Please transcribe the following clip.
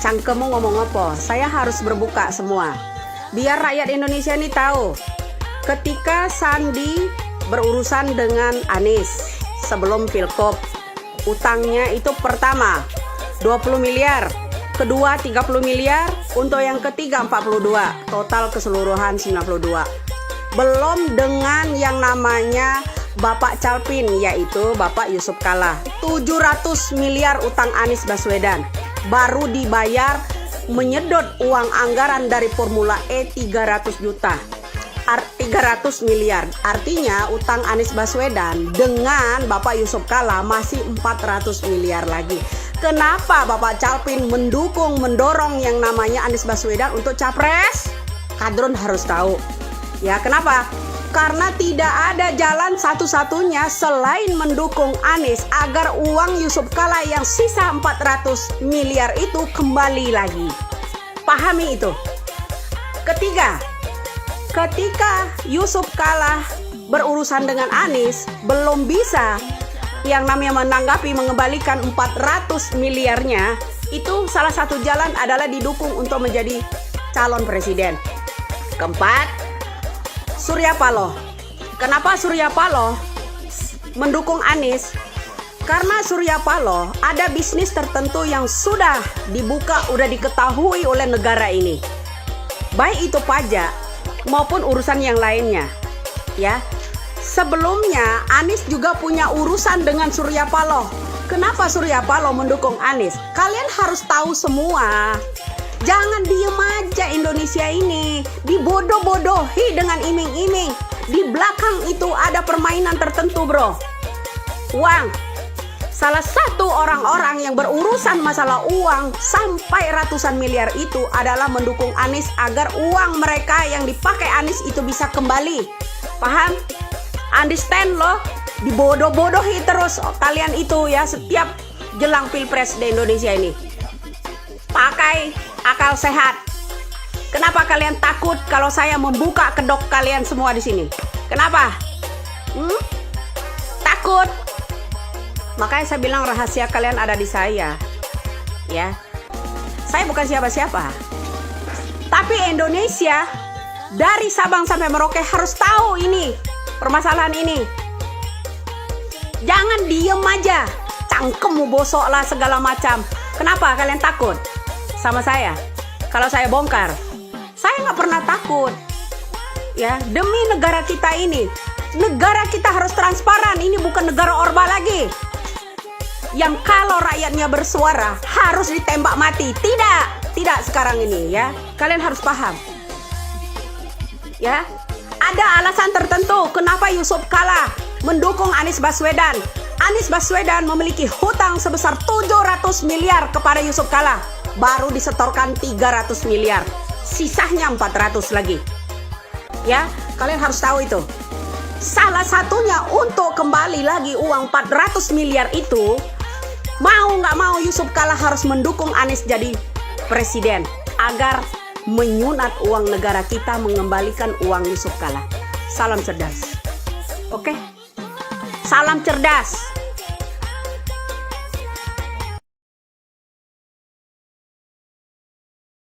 cangkemmu ngomong apa? Saya harus berbuka semua. Biar rakyat Indonesia ini tahu. Ketika Sandi berurusan dengan Anies sebelum Pilkop, utangnya itu pertama 20 miliar, kedua 30 miliar, untuk yang ketiga 42, total keseluruhan 92. Belum dengan yang namanya Bapak Calpin, yaitu Bapak Yusuf Kalla, 700 miliar utang Anies Baswedan, baru dibayar menyedot uang anggaran dari Formula E 300 juta. 300 miliar. Artinya utang Anies Baswedan dengan Bapak Yusuf Kalla masih 400 miliar lagi. Kenapa Bapak Calpin mendorong yang namanya Anies Baswedan untuk capres? Kadrun harus tahu. Ya, kenapa? Karena tidak ada jalan satu-satunya selain mendukung Anies agar uang Yusuf Kalla yang sisa 400 miliar itu kembali lagi. Pahami itu. Ketiga, ketika Yusuf Kalla berurusan dengan Anies, belum bisa yang namanya menanggapi mengembalikan 400 miliarnya, itu salah satu jalan adalah didukung untuk menjadi calon presiden. Keempat, Surya Paloh. Kenapa Surya Paloh mendukung Anies? Karena Surya Paloh ada bisnis tertentu yang sudah dibuka, udah diketahui oleh negara ini. Baik itu pajak maupun urusan yang lainnya. Ya. Sebelumnya Anies juga punya urusan dengan Surya Paloh. Kenapa Surya Paloh mendukung Anies? Kalian harus tahu semua. Jangan diem aja Indonesia ini, dibodoh-bodohi dengan iming-iming. Di belakang itu ada permainan tertentu, bro. Uang. Salah satu orang-orang yang berurusan masalah uang sampai ratusan miliar itu adalah mendukung Anies agar uang mereka yang dipakai Anies itu bisa kembali. Paham? Understand loh? Dibodoh-bodohi terus kalian itu ya setiap jelang pilpres di Indonesia ini. Pakai akal sehat. Kenapa kalian takut kalau saya membuka kedok kalian semua di sini? Kenapa? Takut? Makanya saya bilang rahasia kalian ada di saya. Ya. Saya bukan siapa-siapa. Tapi Indonesia dari Sabang sampai Merauke harus tahu ini, permasalahan ini. Jangan diem aja. Cangkemmu bosok lah segala macam. Kenapa kalian takut sama saya? Kalau saya bongkar, saya nggak pernah takut. Ya, demi negara kita ini. Negara kita harus transparan. Ini bukan negara Orba lagi. Yang kalau rakyatnya bersuara harus ditembak mati. Tidak sekarang ini ya. Kalian harus paham. Ya. Ada alasan tertentu kenapa Yusuf Kalla mendukung Anies Baswedan. Anies Baswedan memiliki hutang sebesar 700 miliar kepada Yusuf Kalla. Baru disetorkan 300 miliar. Sisanya 400 lagi. Ya, kalian harus tahu itu. Salah satunya untuk kembali lagi uang 400 miliar itu, mau nggak mau Yusuf Kalla harus mendukung Anies jadi presiden agar menyunat uang negara kita, mengembalikan uang Yusuf Kalla. Salam cerdas. Oke? Salam cerdas.